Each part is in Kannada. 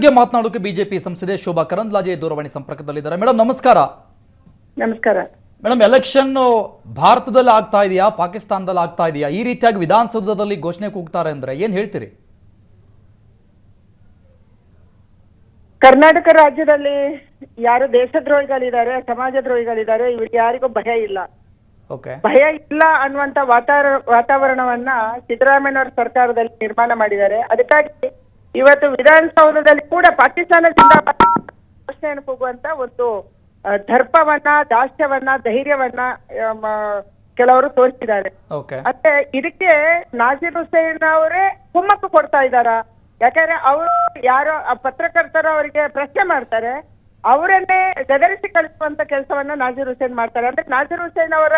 ಬಗ್ಗೆ ಮಾತನಾಡೋಕೆ ಬಿಜೆಪಿ ಸಂಸದೆ ಶೋಭಾ ಕರಂದ್ಲಾಜೆ ದೂರವಾಣಿ ಸಂಪರ್ಕದಲ್ಲಿದ್ದಾರೆ. ಮೇಡಮ್ ನಮಸ್ಕಾರ. ನಮಸ್ಕಾರ ಮೇಡಮ್, ಎಲೆಕ್ಷನ್ ಭಾರತದಲ್ಲಿ ಆಗ್ತಾ ಇದೆಯಾ ಪಾಕಿಸ್ತಾನದಲ್ಲಿ ಆಗ್ತಾ ಇದೆಯಾ? ಈ ರೀತಿಯಾಗಿ ವಿಧಾನಸೌಧದಲ್ಲಿ ಘೋಷಣೆ ಕೂಗ್ತಾರೆ ಅಂದ್ರೆ ಏನ್ ಹೇಳ್ತೀರಿ? ಕರ್ನಾಟಕ ರಾಜ್ಯದಲ್ಲಿ ಯಾರು ದೇಶದ್ರೋಹಿಗಳಿದ್ದಾರೆ, ಸಮಾಜ ದ್ರೋಹಿಗಳಿದ್ದಾರೆ, ಇವ್ರಿಗೆ ಯಾರಿಗೂ ಭಯ ಇಲ್ಲ. ಭಯ ಇಲ್ಲ ಅನ್ನುವಂತ ವಾತಾವರಣವನ್ನ ಸಿದ್ದರಾಮಯ್ಯನವರ ಸರ್ಕಾರದಲ್ಲಿ ನಿರ್ಮಾಣ ಮಾಡಿದ್ದಾರೆ. ಅದಕ್ಕಾಗಿ ಇವತ್ತು ವಿಧಾನಸೌಧದಲ್ಲಿ ಕೂಡ ಪಾಕಿಸ್ತಾನದಿಂದ ಘೋಷಣೆಯನ್ನು ಕೂಗುವಂತ ಒಂದು ದರ್ಪವನ್ನ, ದಾಸ್ಯವನ್ನ, ಧೈರ್ಯವನ್ನ ಕೆಲವರು ತೋರಿಸಿದ್ದಾರೆ. ಮತ್ತೆ ಇದಕ್ಕೆ ನಾಜೀರ್ ಹುಸೇನ್ ಅವರೇ ಕುಮ್ಮಕ್ಕು ಕೊಡ್ತಾ ಇದ್ದಾರಾ? ಯಾಕಂದ್ರೆ ಅವರು ಯಾರೋ ಪತ್ರಕರ್ತರು ಅವರಿಗೆ ಪ್ರಶ್ನೆ ಮಾಡ್ತಾರೆ, ಅವರನ್ನೇ ಗದರಿಸಿ ಕಳಿಸುವಂತ ಕೆಲಸವನ್ನ ನಾಜೀರ್ ಹುಸೇನ್ ಮಾಡ್ತಾರೆ. ಅಂದ್ರೆ ನಾಜೀರ್ ಹುಸೇನ್ ಅವರ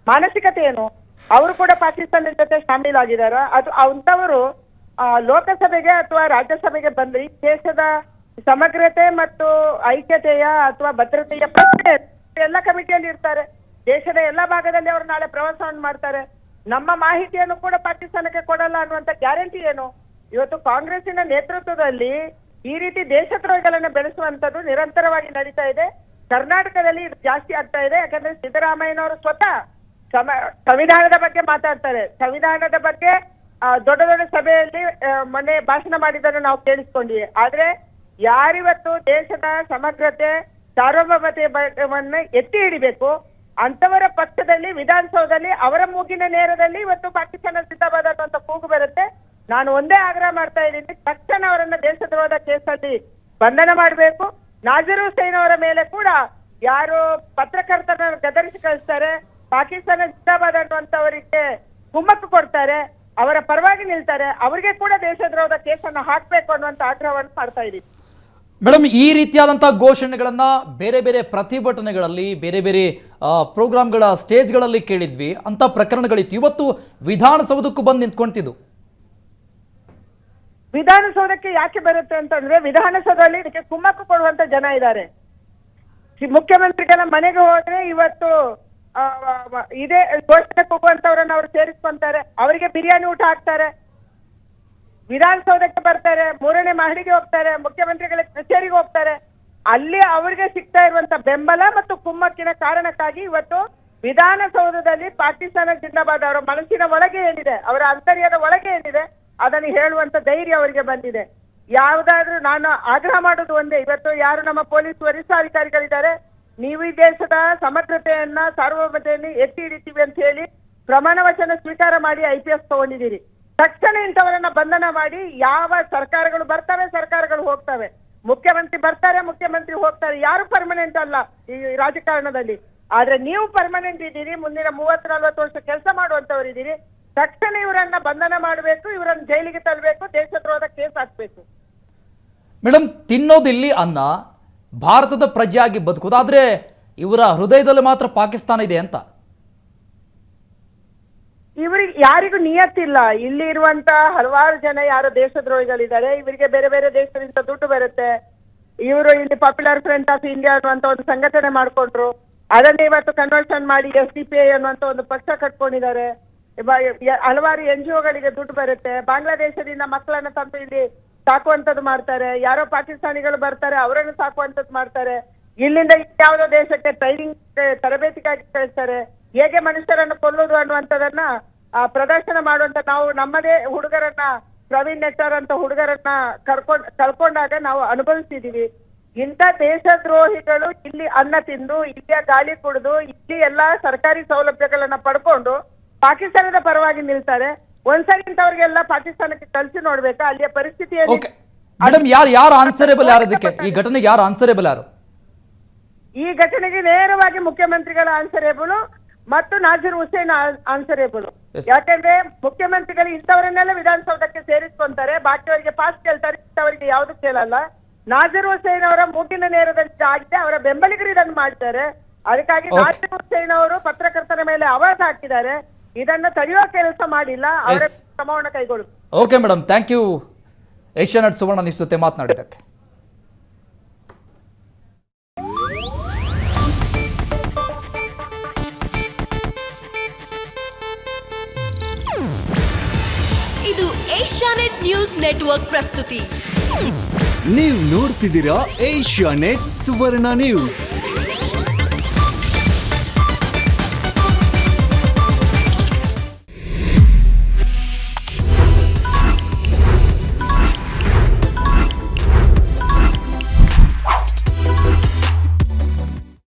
ಮಾನಸಿಕತೆ ಏನು? ಅವರು ಕೂಡ ಪಾಕಿಸ್ತಾನದ ಜೊತೆ ಶಾಮೀಲಾಗಿದಾರ? ಅದು ಅಂತವರು ಲೋಕಸಭೆಗೆ ಅಥವಾ ರಾಜ್ಯಸಭೆಗೆ ಬಂದ್ರೆ ಈ ದೇಶದ ಸಮಗ್ರತೆ ಮತ್ತು ಐಕ್ಯತೆಯ ಅಥವಾ ಭದ್ರತೆಯ ಪ್ರಶ್ನೆ ಎಲ್ಲ ಕಮಿಟಿಯಲ್ಲಿ ಇರ್ತಾರೆ. ದೇಶದ ಎಲ್ಲಾ ಭಾಗದಲ್ಲಿ ಅವರು ನಾಳೆ ಪ್ರವಾಸವನ್ನು ಮಾಡ್ತಾರೆ. ನಮ್ಮ ಮಾಹಿತಿಯನ್ನು ಕೂಡ ಪಾಕಿಸ್ತಾನಕ್ಕೆ ಕೊಡಲ್ಲ ಅನ್ನುವಂತ ಗ್ಯಾರಂಟಿ ಏನು? ಇವತ್ತು ಕಾಂಗ್ರೆಸ್ಸಿನ ನೇತೃತ್ವದಲ್ಲಿ ಈ ರೀತಿ ದೇಶದ್ರೋಹಿಗಳನ್ನ ಬೆಳೆಸುವಂತದ್ದು ನಿರಂತರವಾಗಿ ನಡೀತಾ ಇದೆ. ಕರ್ನಾಟಕದಲ್ಲಿ ಇದು ಜಾಸ್ತಿ ಆಗ್ತಾ ಇದೆ. ಯಾಕಂದ್ರೆ ಸಿದ್ದರಾಮಯ್ಯನವರು ಸ್ವತಃ ಸಂವಿಧಾನದ ಬಗ್ಗೆ ಮಾತಾಡ್ತಾರೆ. ಸಂವಿಧಾನದ ಬಗ್ಗೆ ದೊಡ್ಡ ದೊಡ್ಡ ಸಭೆಯಲ್ಲಿ ಮೊನ್ನೆ ಭಾಷಣ ಮಾಡಿದ್ದನ್ನು ನಾವು ಕೇಳಿಸ್ಕೊಂಡಿವಿ. ಆದ್ರೆ ಯಾರಿವತ್ತು ದೇಶದ ಸಮಗ್ರತೆ, ಸಾರ್ವಭೌಮತೆಯನ್ನು ಎತ್ತಿ ಹಿಡಿಬೇಕು ಅಂತವರ ಪಕ್ಷದಲ್ಲಿ ವಿಧಾನಸೌಧದಲ್ಲಿ ಅವರ ಮೂಗಿನ ನೇರದಲ್ಲಿ ಇವತ್ತು ಪಾಕಿಸ್ತಾನ ಸಿದ್ಧವಾದ ಅನ್ನುವಂತ ಕೂಗು ಬರುತ್ತೆ. ನಾನು ಒಂದೇ ಆಗ್ರಹ ಮಾಡ್ತಾ ಇದ್ದೀನಿ, ತಕ್ಷಣ ಅವರನ್ನ ದೇಶದ್ರೋಹದ ಕೇಸಲ್ಲಿ ಬಂಧನ ಮಾಡಬೇಕು. ನಾಜೀರ್ ಹುಸೇನ್ ಅವರ ಮೇಲೆ ಕೂಡ ಯಾರು ಪತ್ರಕರ್ತರನ್ನು ಗದರಿಸಿ ಕಳಿಸ್ತಾರೆ, ಪಾಕಿಸ್ತಾನ ಜಿಂದಾಬಾದ್ ಅನ್ನುವಂಥವರಿಗೆ ಕುಮ್ಮಕ್ಕು ಕೊಡ್ತಾರೆ, ಅವರ ಪರವಾಗಿ ನಿಲ್ತಾರೆ, ಅವರಿಗೆ ಕೂಡ ದೇಶದ್ರೋಹದ ಕೇಸನ್ನು ಹಾಕಬೇಕು ಅನ್ನುವಂತ ಆಗ್ರಹವನ್ನು ಮಾಡ್ತಾ ಇದ್ದೀನಿ. ಮೇಡಮ್, ಈ ರೀತಿಯಾದಂತಹ ಘೋಷಣೆಗಳನ್ನ ಬೇರೆ ಬೇರೆ ಪ್ರತಿಭಟನೆಗಳಲ್ಲಿ, ಬೇರೆ ಬೇರೆ ಪ್ರೋಗ್ರಾಮ್ಗಳ ಸ್ಟೇಜ್ಗಳಲ್ಲಿ ಕೇಳಿದ್ವಿ. ಅಂತ ಪ್ರಕರಣಗಳಿತ್ತು. ಇವತ್ತು ವಿಧಾನಸೌಧಕ್ಕೂ ಬಂದು ನಿಂತ್ಕೊಂತಿದ್ದು. ವಿಧಾನಸೌಧಕ್ಕೆ ಯಾಕೆ ಬರುತ್ತೆ ಅಂತಂದ್ರೆ, ವಿಧಾನಸೌಧದಲ್ಲಿ ಇದಕ್ಕೆ ಕುಮ್ಮಕ್ಕು ಕೊಡುವಂತ ಜನ ಇದ್ದಾರೆ. ಮುಖ್ಯಮಂತ್ರಿಗಳ ಮನೆಗೆ ಹೋದ್ರೆ ಇವತ್ತು ಇದೇ ಘೋಷಣೆ ಕೂಗುವಂತವ್ರನ್ನ ಅವರು ಸೇರಿಸ್ಕೊಂತಾರೆ, ಅವರಿಗೆ ಬಿರಿಯಾನಿ ಊಟ ಹಾಕ್ತಾರೆ. ವಿಧಾನಸೌಧಕ್ಕೆ ಬರ್ತಾರೆ, 3ನೇ ಮಹಡಿಗೆ ಹೋಗ್ತಾರೆ, ಮುಖ್ಯಮಂತ್ರಿಗಳ ಕಚೇರಿಗೆ ಹೋಗ್ತಾರೆ. ಅಲ್ಲಿ ಅವರಿಗೆ ಸಿಗ್ತಾ ಇರುವಂತ ಬೆಂಬಲ ಮತ್ತು ಕುಮ್ಮಕ್ಕಿನ ಕಾರಣಕ್ಕಾಗಿ ಇವತ್ತು ವಿಧಾನಸೌಧದಲ್ಲಿ ಪಾಕಿಸ್ತಾನ ಜಿಂದಾಬಾದ್ ಅವರ ಮನಸ್ಸಿನ ಒಳಗೆ ಏನಿದೆ, ಅವರ ಅಂತರ್ಯದ ಒಳಗೆ ಏನಿದೆ ಅದನ್ನು ಹೇಳುವಂತ ಧೈರ್ಯ ಅವರಿಗೆ ಬಂದಿದೆ. ಯಾವ್ದಾದ್ರೂ ನಾನು ಆಗ್ರಹ ಮಾಡೋದು ಒಂದೇ, ಇವತ್ತು ಯಾರು ನಮ್ಮ ಪೊಲೀಸ್ ವರಿಷ್ಠಾಧಿಕಾರಿಗಳಿದ್ದಾರೆ, ನೀವು ಈ ದೇಶದ ಸಮಗ್ರತೆಯನ್ನ, ಸಾರ್ವಭೌಮತೆಯನ್ನು ಎತ್ತಿ ಹಿಡಿತೀವಿ ಅಂತ ಹೇಳಿ ಪ್ರಮಾಣ ವಚನ ಸ್ವೀಕಾರ ಮಾಡಿ IPS ತಗೊಂಡಿದ್ದೀರಿ. ತಕ್ಷಣ ಇಂಥವರನ್ನ ಬಂಧನ ಮಾಡಿ. ಯಾವ ಸರ್ಕಾರಗಳು ಬರ್ತವೆ, ಸರ್ಕಾರಗಳು ಹೋಗ್ತವೆ. ಮುಖ್ಯಮಂತ್ರಿ ಬರ್ತಾರೆ, ಮುಖ್ಯಮಂತ್ರಿ ಹೋಗ್ತಾರೆ. ಯಾರು ಪರ್ಮನೆಂಟ್ ಅಲ್ಲ ಈ ರಾಜಕಾರಣದಲ್ಲಿ. ಆದ್ರೆ ನೀವು ಪರ್ಮನೆಂಟ್ ಇದ್ದೀರಿ, ಮುಂದಿನ 30-40 ವರ್ಷ ಕೆಲಸ ಮಾಡುವಂತವರಿದ್ದೀರಿ. ತಕ್ಷಣ ಇವರನ್ನ ಬಂಧನ ಮಾಡಬೇಕು, ಇವರನ್ನ ಜೈಲಿಗೆ ತರಬೇಕು, ದೇಶದ್ರೋಹದ ಕೇಸ್ ಹಾಕ್ಬೇಕು. ಮೇಡಮ್, ತಿನ್ನೋದಿಲ್ಲಿ ಅನ್ನ, ಭಾರತದ ಪ್ರಜೆಯಾಗಿ ಬದುಕುದಾದ್ರೆ ಇವರ ಹೃದಯದಲ್ಲಿ ಮಾತ್ರ ಪಾಕಿಸ್ತಾನ ಇದೆ ಅಂತ ಇವರಿಗೆ ಯಾರಿಗೂ ನಿಯತ್ತಿಲ್ಲ. ಇಲ್ಲಿ ಇರುವಂತ ಹಲವಾರು ಜನ ಯಾರು ದೇಶದ್ರೋಹಿಗಳಿದ್ದಾರೆ, ಇವರಿಗೆ ಬೇರೆ ಬೇರೆ ದೇಶದಿಂದ ದುಡ್ಡು ಬರುತ್ತೆ. ಇವರು ಇಲ್ಲಿ ಪಾಪ್ಯುಲರ್ ಫ್ರಂಟ್ ಆಫ್ ಇಂಡಿಯಾ ಅನ್ನುವಂತ ಒಂದು ಸಂಘಟನೆ ಮಾಡ್ಕೊಂಡ್ರು. ಅದನ್ನೇ ಇವತ್ತು ಕನ್ವರ್ಷನ್ ಮಾಡಿ SDPI ಅನ್ನುವಂತ ಒಂದು ಪಕ್ಷ ಕಟ್ಕೊಂಡಿದ್ದಾರೆ. ಹಲವಾರು NGOಗಳಿಗೆ ದುಡ್ಡು ಬರುತ್ತೆ. ಬಾಂಗ್ಲಾದೇಶದಿಂದ ಮಕ್ಕಳನ್ನ ತಂದು ಇಲ್ಲಿ ಸಾಕುವಂತದ್ದು ಮಾಡ್ತಾರೆ. ಯಾರೋ ಪಾಕಿಸ್ತಾನಿಗಳು ಬರ್ತಾರೆ, ಅವರನ್ನು ಸಾಕುವಂತದ್ದು ಮಾಡ್ತಾರೆ. ಇಲ್ಲಿಂದ ಯಾವುದೋ ದೇಶಕ್ಕೆ ಟ್ರೈನಿಂಗ್ ತರಬೇತಿಗಾಗಿ ಕಳಿಸ್ತಾರೆ. ಹೇಗೆ ಮನುಷ್ಯರನ್ನು ಕೊಲ್ಲೋದು ಅನ್ನುವಂಥದನ್ನ ಪ್ರದರ್ಶನ ಮಾಡುವಂತ ನಾವು ನಮ್ಮದೇ ಹುಡುಗರನ್ನ, ಪ್ರವೀಣ್ ನೆಟ್ಟರ್ ಅಂತ ಹುಡುಗರನ್ನ ಕಳ್ಕೊಂಡಾಗ ನಾವು ಅನುಭವಿಸಿದೀವಿ. ಇಂಥ ದೇಶದ್ರೋಹಿಗಳು ಇಲ್ಲಿ ಅನ್ನ ತಿಂದು, ಇಲ್ಲಿಯ ಗಾಳಿ ಕುಡಿದು, ಇಲ್ಲಿ ಎಲ್ಲಾ ಸರ್ಕಾರಿ ಸೌಲಭ್ಯಗಳನ್ನ ಪಡ್ಕೊಂಡು ಪಾಕಿಸ್ತಾನದ ಪರವಾಗಿ ನಿಲ್ತಾರೆ. ಒಂದ್ಸರಿ ಇಂಥವ್ರಿಗೆಲ್ಲ ಪಾಕಿಸ್ತಾನಕ್ಕೆ ಕಳಿಸಿ ನೋಡ್ಬೇಕಾ ಅಲ್ಲಿಯ ಪರಿಸ್ಥಿತಿ? ಮೇಡಮ್, ಯಾರು ಆನ್ಸರೇಬಲ್ ಯಾರು ಇದಕ್ಕೆ? ಈ ಘಟನೆಗೆ ಯಾರು ಆನ್ಸರೇಬಲ್ ಯಾರು? ಈ ಘಟನೆಗೆ ನೇರವಾಗಿ ಮುಖ್ಯಮಂತ್ರಿಗಳ ಆನ್ಸರೇಬಲ್ ಮತ್ತು ನಾಜೀರ್ ಹುಸೇನ್ ಆನ್ಸರೇಬಲ್. ಯಾಕಂದ್ರೆ ಮುಖ್ಯಮಂತ್ರಿಗಳು ಇಂಥವರನ್ನೆಲ್ಲ ವಿಧಾನಸೌಧಕ್ಕೆ ಸೇರಿಸ್ಕೊಂತಾರೆ, ಬಾಕಿಯವರಿಗೆ ಪಾಸ್ ಕೇಳ್ತಾರೆ, ಇಂಥವರಿಗೆ ಯಾವ್ದು ಕೇಳಲ್ಲ. ನಾಜೀರ್ ಹುಸೇನ್ ಅವರ ಮೂಗಿನ ನೇರದಲ್ಲಿ ಆಗಿದೆ, ಅವರ ಬೆಂಬಲಿಗರು ಇದನ್ನು ಮಾಡ್ತಾರೆ. ಅದಕ್ಕಾಗಿ ನಾಜೀರ್ ಹುಸೇನ್ ಅವರು ಪತ್ರಕರ್ತರ ಮೇಲೆ ಆವಾಜ ಹಾಕಿದ್ದಾರೆ. ಇದನ್ನ ತಡೆಯುವ ಕೆಲಸ ಮಾಡಿಲ್ಲ, ಅವರ ಕ್ರಮವನ್ನು ಕೈಗೊಳ್ಳುವುದು. Okay madam, thank you. Asianet Suvarna news ಜೊತೆ ಮಾತನಾಡಿದ್ದಕ್ಕೆ. ಇದು ಏಷ್ಯಾನೆಟ್ ನ್ಯೂಸ್ ನೆಟ್ವರ್ಕ್ ಪ್ರಸ್ತುತಿ. ನೀವು ನೋಡ್ತಿದ್ದೀರಾ ಏಷ್ಯಾ ನೆಟ್ ಸುವರ್ಣ ನ್ಯೂಸ್.